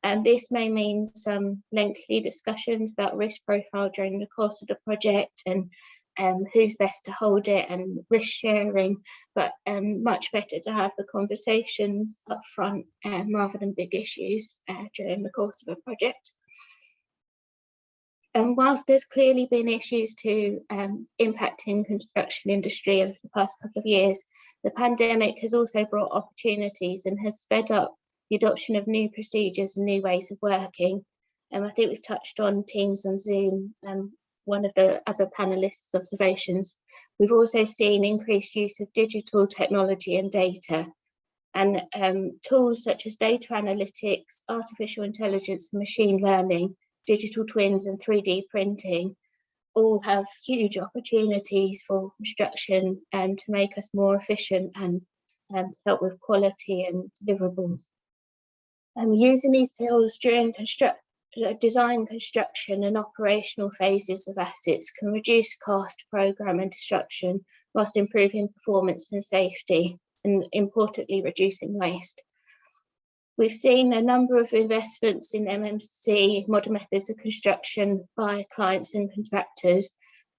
And this may mean some lengthy discussions about risk profile during the course of the project and who's best to hold it and risk sharing, but much better to have the conversations up front rather than big issues during the course of a project. And whilst there's clearly been issues to impacting construction industry over the past couple of years, the pandemic has also brought opportunities and has sped up the adoption of new procedures and new ways of working. I think we've touched on Teams and Zoom, one of the other panelists' observations. We've also seen increased use of digital technology and data, and tools such as data analytics, artificial intelligence and machine learning, digital twins and 3D printing all have huge opportunities for construction and to make us more efficient and help with quality and deliverables. Using these tools during design, construction and operational phases of assets can reduce cost, programme and disruption whilst improving performance and safety, and importantly reducing waste. We've seen a number of investments in MMC, modern methods of construction, by clients and contractors.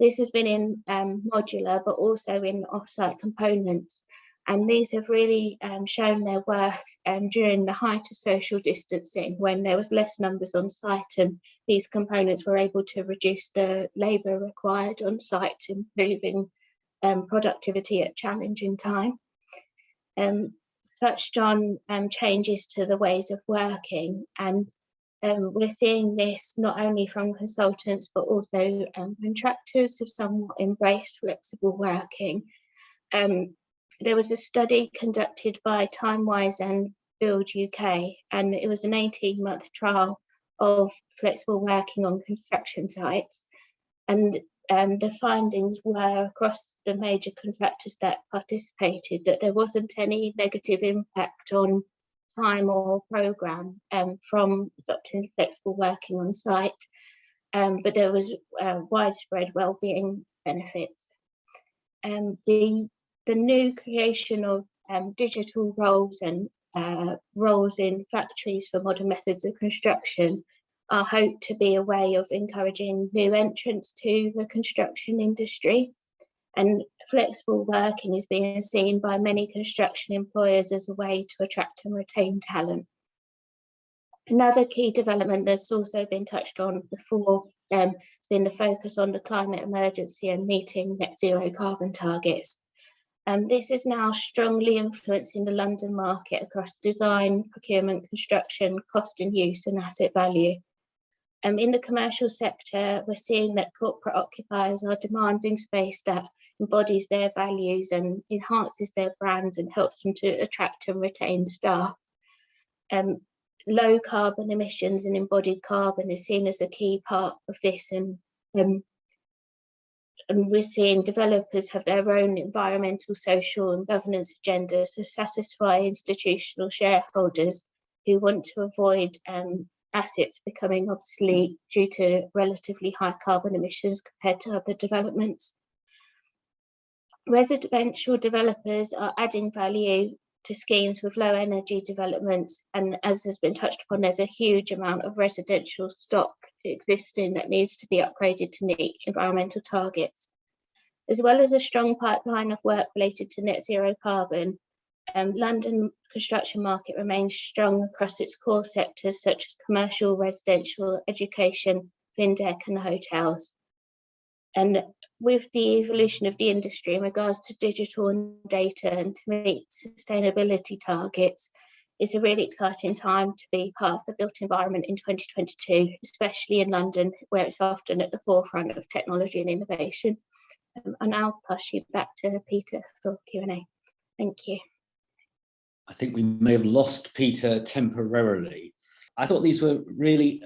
This has been in modular but also in off-site components. And these have really shown their worth during the height of social distancing, when there was less numbers on site, and these components were able to reduce the labour required on site, improving productivity at challenging time. Touched on changes to the ways of working, and we're seeing this not only from consultants but also contractors have somewhat embraced flexible working. there was a study conducted by Timewise and Build UK, and it was an 18-month trial of flexible working on construction sites. And the findings were across the major contractors that participated that there wasn't any negative impact on time or programme from adopting flexible working on site, but there was widespread wellbeing benefits. The new creation of digital roles and roles in factories for modern methods of construction are hoped to be a way of encouraging new entrants to the construction industry. And flexible working is being seen by many construction employers as a way to attract and retain talent. Another key development that's also been touched on before has been the focus on the climate emergency and meeting net zero carbon targets. This is now strongly influencing the London market across design, procurement, construction, cost and use, and asset value. In the commercial sector, we're seeing that corporate occupiers are demanding space that embodies their values and enhances their brands and helps them to attract and retain staff. Low carbon emissions and embodied carbon is seen as a key part of this, and we're seeing developers have their own environmental, social and governance agendas to satisfy institutional shareholders who want to avoid assets becoming obsolete due to relatively high carbon emissions compared to other developments. Residential developers are adding value to schemes with low energy developments, and as has been touched upon, there's a huge amount of residential stock existing that needs to be upgraded to meet environmental targets. As well as a strong pipeline of work related to net zero carbon, London construction market remains strong across its core sectors such as commercial, residential, education, fintech and hotels. And with the evolution of the industry in regards to digital and data and to meet sustainability targets, it's a really exciting time to be part of the built environment in 2022, especially in London, where it's often at the forefront of technology and innovation. And I'll pass you back to Peter for Q&A. Thank you. I think we may have lost Peter temporarily. I thought these were really,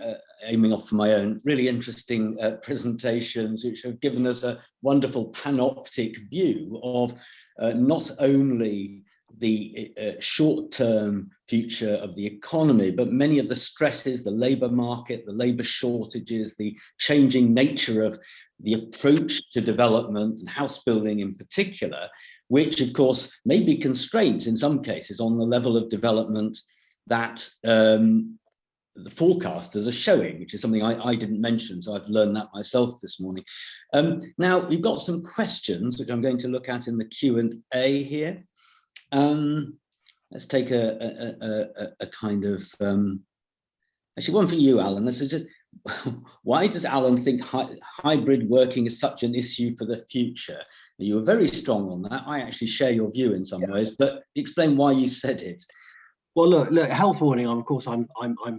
aiming off from my own, really interesting presentations, which have given us a wonderful panoptic view of not only the short-term future of the economy, but many of the stresses, the labour market, the labour shortages, the changing nature of the approach to development and house building in particular, which of course may be constraints in some cases on the level of development that the forecasters are showing, which is something I didn't mention, so I've learned that myself this morning. Now we've got some questions which I'm going to look at in the Q&A here. Let's take a kind of, actually one for you, Alan. This is just, why does Alan think hybrid working is such an issue for the future? You were very strong on that. I actually share your view in some ways, but explain why you said it. Well, look, health warning. Of course, I'm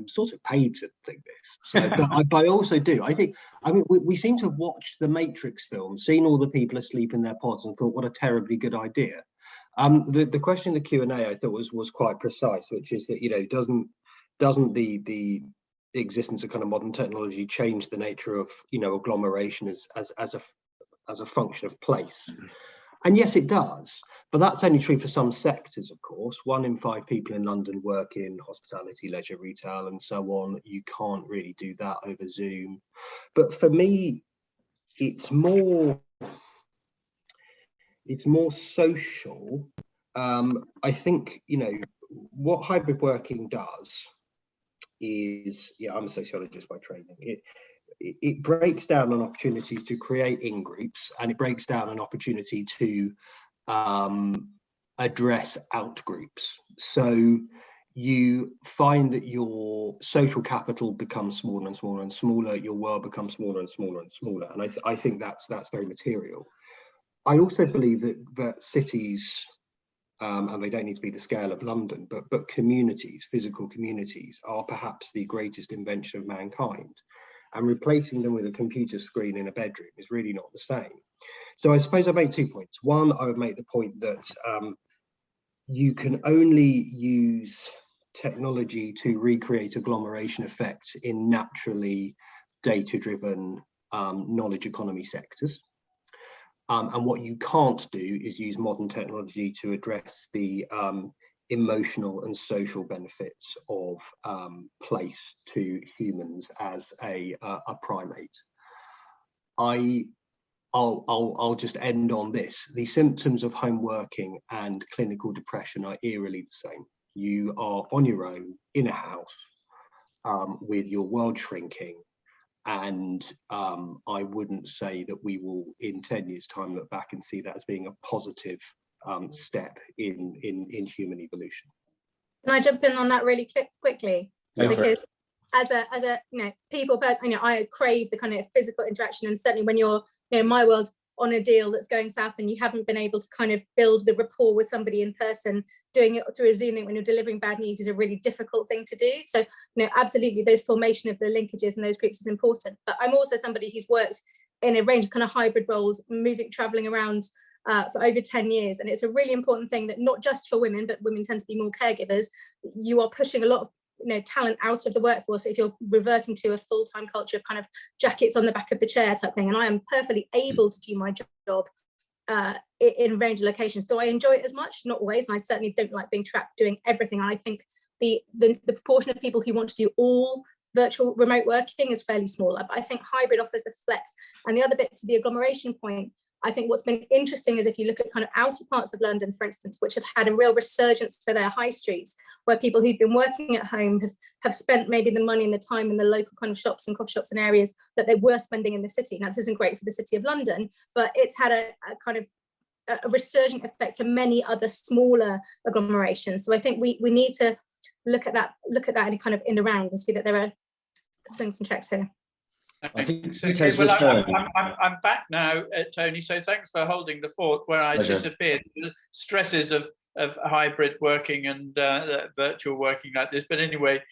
sort of paid to think this, so, but I also do. I mean, we seem to have watched the Matrix film, seen all the people asleep in their pods, and thought, what a terribly good idea. The question in the Q&A I thought was quite precise, which is that, you know, doesn't the existence of kind of modern technology change the nature of, you know, agglomeration as a function of place? And yes, it does, but that's only true for some sectors, of course. 1 in 5 people in London work in hospitality, leisure, retail, and so on. You can't really do that over Zoom. But for me, it's more social. I think, you know, what hybrid working does is, yeah, I'm a sociologist by training. It breaks down an opportunity to create in-groups, and it breaks down an opportunity to address out-groups. So you find that your social capital becomes smaller and smaller and smaller, your world becomes smaller and smaller and smaller. And I think that's very material. I also believe that cities, and they don't need to be the scale of London, but communities, physical communities, are perhaps the greatest invention of mankind. And replacing them with a computer screen in a bedroom is really not the same. So I suppose I make 2 points. One, I would make the point that you can only use technology to recreate agglomeration effects in naturally data-driven knowledge economy sectors. And what you can't do is use modern technology to address the emotional and social benefits of place to humans as a primate. I'll just end on this. The symptoms of home working and clinical depression are eerily the same. You are on your own in a house with your world shrinking, and I wouldn't say that we will in 10 years time look back and see that as being a positive step in human evolution. Can I jump in on that really quickly? Go for Because it. as a people, but I crave the kind of physical interaction, and certainly when you're in my world on a deal that's going south and you haven't been able to kind of build the rapport with somebody in person, doing it through a Zoom link when you're delivering bad news is a really difficult thing to do. So absolutely those formation of the linkages and those groups is important. But I'm also somebody who's worked in a range of kind of hybrid roles, traveling around for over 10 years. And it's a really important thing that not just for women, but women tend to be more caregivers. You are pushing a lot of talent out of the workforce if you're reverting to a full-time culture of kind of jackets on the back of the chair type thing. And I am perfectly able to do my job in a range of locations. Do I enjoy it as much? Not always, and I certainly don't like being trapped doing everything. And I think the proportion of people who want to do all virtual remote working is fairly small. But I think hybrid offers the flex. And the other bit, to the agglomeration point, I think what's been interesting is if you look at kind of outer parts of London, for instance, which have had a real resurgence for their high streets, where people who've been working at home have spent maybe the money and the time in the local kind of shops and coffee shops and areas that they were spending in the city. Now, this isn't great for the City of London, but it's had a kind of a resurgent effect for many other smaller agglomerations. So I think we need to look at that in kind of in the round and see that there are swings and checks here. I think Okay, well, I'm back now, Tony. So thanks for holding the fort where I disappeared. The stresses of hybrid working and virtual working like this. But anyway,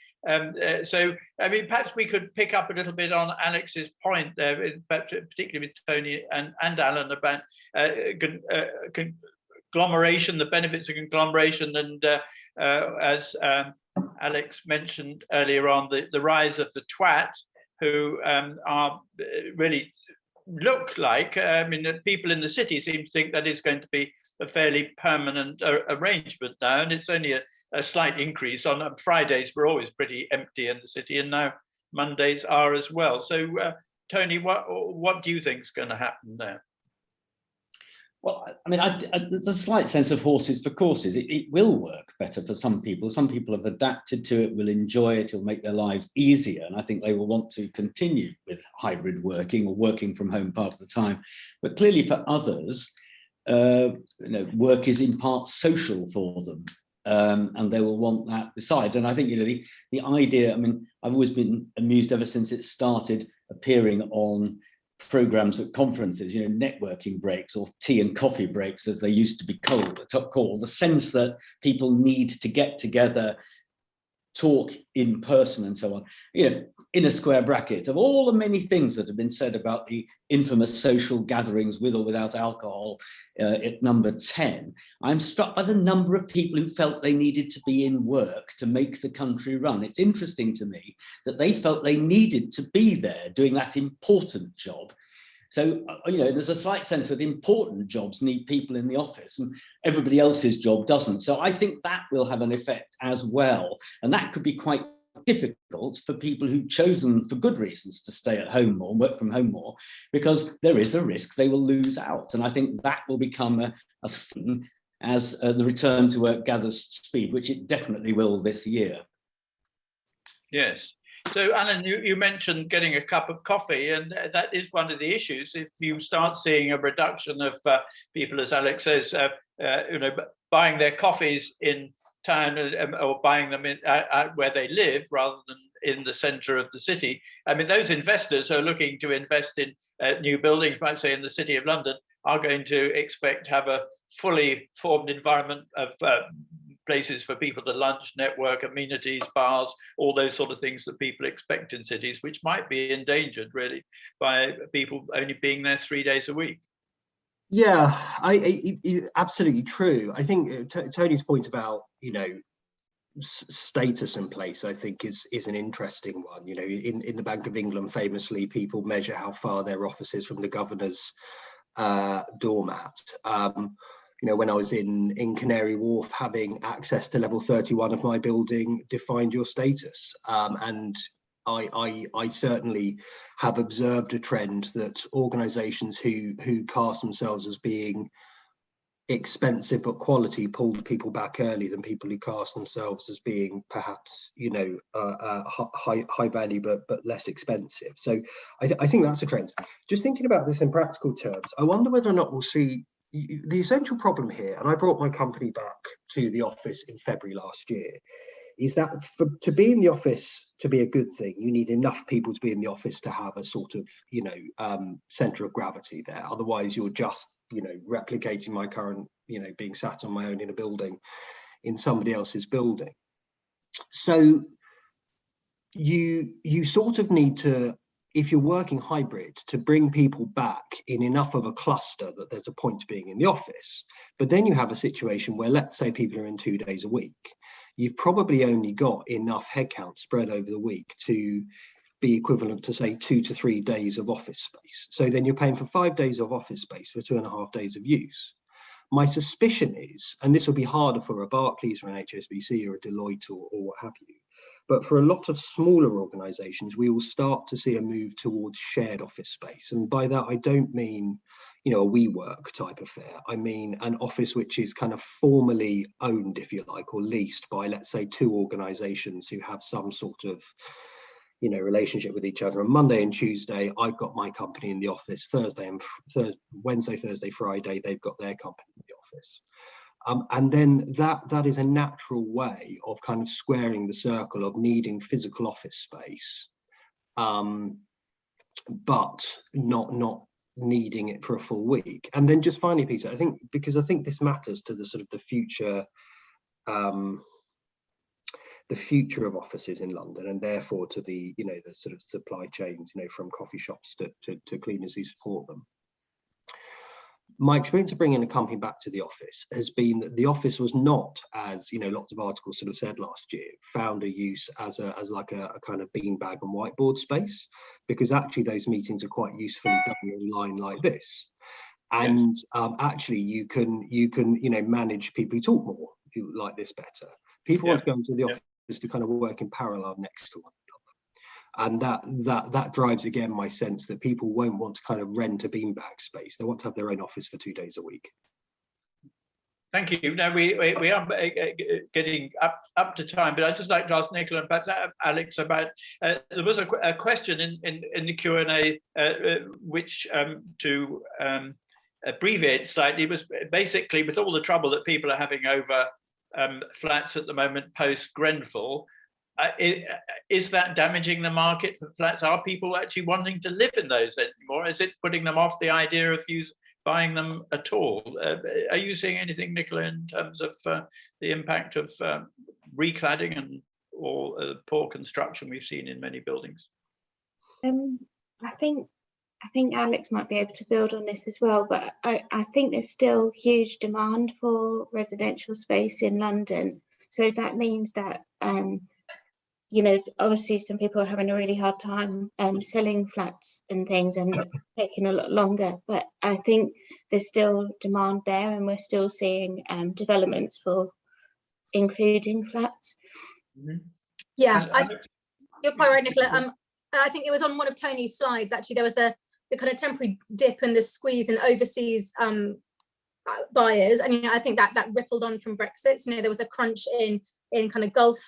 so I mean, perhaps we could pick up a little bit on Alex's point there, particularly with Tony and Alan about conglomeration, the benefits of conglomeration, and as Alex mentioned earlier on, the rise of the twat, who are really look like, I mean, the people in the city seem to think that is going to be a fairly permanent arrangement now, and it's only a slight increase. On Fridays, we're always pretty empty in the city, and now Mondays are as well. So, Tony, what do you think is going to happen there? Well, I mean, there's a slight sense of horses for courses. It will work better for some people. Some people have adapted to it, will enjoy it, it'll make their lives easier. And I think they will want to continue with hybrid working or working from home part of the time. But clearly for others, work is in part social for them. And they will want that besides. And I think, the idea, I mean, I've always been amused ever since it started appearing on programs at conferences, networking breaks or tea and coffee breaks, as they used to be called, the sense that people need to get together, talk in person and so on, in a square bracket of all the many things that have been said about the infamous social gatherings with or without alcohol at number 10. I'm struck by the number of people who felt they needed to be in work to make the country run. It's interesting to me that they felt they needed to be there doing that important job. So, there's a slight sense that important jobs need people in the office and everybody else's job doesn't. So I think that will have an effect as well. And that could be quite difficult for people who've chosen for good reasons to stay at home more, work from home more, because there is a risk they will lose out. And I think that will become a thing as the return to work gathers speed, which it definitely will this year. Yes. So, Alan, you mentioned getting a cup of coffee, and that is one of the issues. If you start seeing a reduction of people, as Alex says, buying their coffees in town or buying them where they live rather than in the centre of the city, I mean, those investors who are looking to invest in new buildings, might say in the City of London, are going to expect to have a fully formed environment of places for people to lunch, network, amenities, bars, all those sort of things that people expect in cities, which might be endangered really by people only being there 3 days a week. Yeah, absolutely true. I think Tony's point about, you know, status and place, I think is an interesting one. You know, in the Bank of England, famously, people measure how far their office is from the governor's doormat. You know, when I was in Canary Wharf, having access to level 31 of my building defined your status. And I certainly have observed a trend that organisations who cast themselves as being expensive but quality pulled people back early than people who cast themselves as being perhaps, you know, high value but less expensive. So I think that's a trend. Just thinking about this in practical terms, I wonder whether or not we'll see the essential problem here, and I brought my company back to the office in February last year, is that to be in the office to be a good thing, you need enough people to be in the office to have a sort of, you know, center of gravity there. Otherwise, you're just, you know, replicating my current, you know, being sat on my own in a building in somebody else's building. So you sort of need to, if you're working hybrid, to bring people back in enough of a cluster that there's a point to being in the office. But then you have a situation where, let's say people are in 2 days a week. You've probably only got enough headcount spread over the week to be equivalent to, say, 2 to 3 days of office space. So then you're paying for 5 days of office space for 2.5 days of use. My suspicion is, and this will be harder for a Barclays or an HSBC or a Deloitte or what have you, but for a lot of smaller organisations, we will start to see a move towards shared office space. And by that, I don't mean, you know, a WeWork type affair. I mean an office which is kind of formally owned, if you like, or leased by, let's say, 2 organisations who have some sort of, you know, relationship with each other. On Monday and Tuesday, I've got my company in the office. Wednesday, Thursday, Friday, they've got their company in the office. And then that is a natural way of kind of squaring the circle of needing physical office space, but not needing it for a full week. And then just finally, Peter, I think, because I think this matters to the sort of the future of offices in London, and therefore to the, you know, the sort of supply chains, you know, from coffee shops to cleaners who support them. My experience of bringing a company back to the office has been that the office was not, as, you know, lots of articles sort of said last year, found a use as like a kind of beanbag and whiteboard space, because actually those meetings are quite usefully done online like this. And actually you can, you know, manage people who talk more, who like this better. People want to go into the office to kind of work in parallel next to one another. And that drives, again, my sense that people won't want to kind of rent a beanbag space. They want to have their own office for 2 days a week. Thank you. Now we are getting up to time, but I'd just like to ask Nicola and perhaps Alex about, there was a question in the Q&A which, to abbreviate slightly, was basically, with all the trouble that people are having over flats at the moment post Grenfell, is that damaging the market for flats? Are people actually wanting to live in those anymore? Is it putting them off the idea of buying them at all? Are you seeing anything, Nicola, in terms of the impact of recladding or poor construction we've seen in many buildings? I think Alex might be able to build on this as well, but I think there's still huge demand for residential space in London. So that means that you know, obviously some people are having a really hard time selling flats and things, and taking a lot longer, but I think there's still demand there, and we're still seeing developments for including flats. Mm-hmm. Yeah, you're quite right, Nicola. I think it was on one of Tony's slides, actually, there was the kind of temporary dip and the squeeze in overseas buyers, and, you know, I think that rippled on from Brexit. You know, there was a crunch in kind of Gulf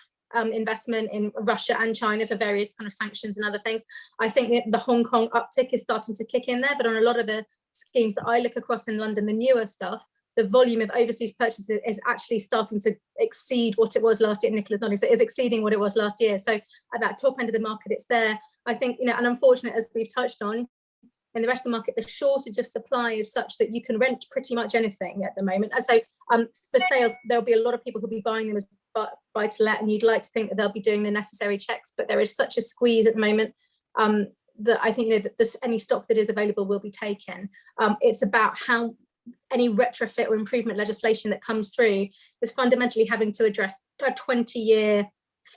investment in Russia and China for various kind of sanctions and other things. I think that the Hong Kong uptick is starting to kick in there, but on a lot of the schemes that I look across in London, the newer stuff, the volume of overseas purchases is actually starting to exceed what it was last year. Nicola's nodding, so it's exceeding what it was last year. So at that top end of the market, it's there. I think, you know, and unfortunately, as we've touched on, in the rest of the market, the shortage of supply is such that you can rent pretty much anything at the moment. And so for sales, there'll be a lot of people who'll be buying them as buy to let, and you'd like to think that they'll be doing the necessary checks, but there is such a squeeze at the moment that I think, you know, that any stock that is available will be taken. It's about how any retrofit or improvement legislation that comes through is fundamentally having to address a 20-year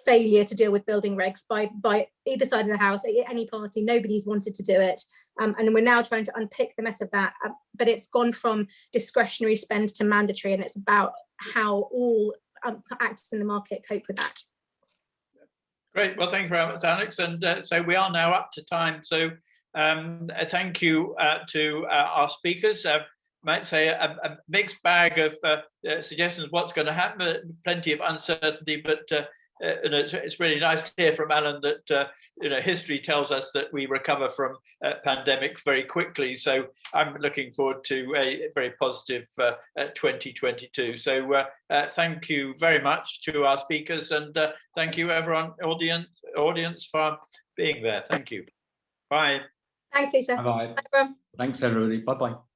failure to deal with building regs by either side of the house, any party. Nobody's wanted to do it, and we're now trying to unpick the mess of that, but it's gone from discretionary spend to mandatory, and it's about how all actors in the market cope with that. Great, well, thank you very much, Alex, and so we are now up to time, so thank you to our speakers. Might say a mixed bag of suggestions of what's going to happen, plenty of uncertainty, but you know, it's really nice to hear from Alan that you know, history tells us that we recover from pandemics very quickly. So I'm looking forward to a very positive 2022. So thank you very much to our speakers, and thank you everyone, audience for being there. Thank you. Bye. Thanks, Peter. Bye-bye. Bye, everyone. Thanks, everybody. Bye-bye.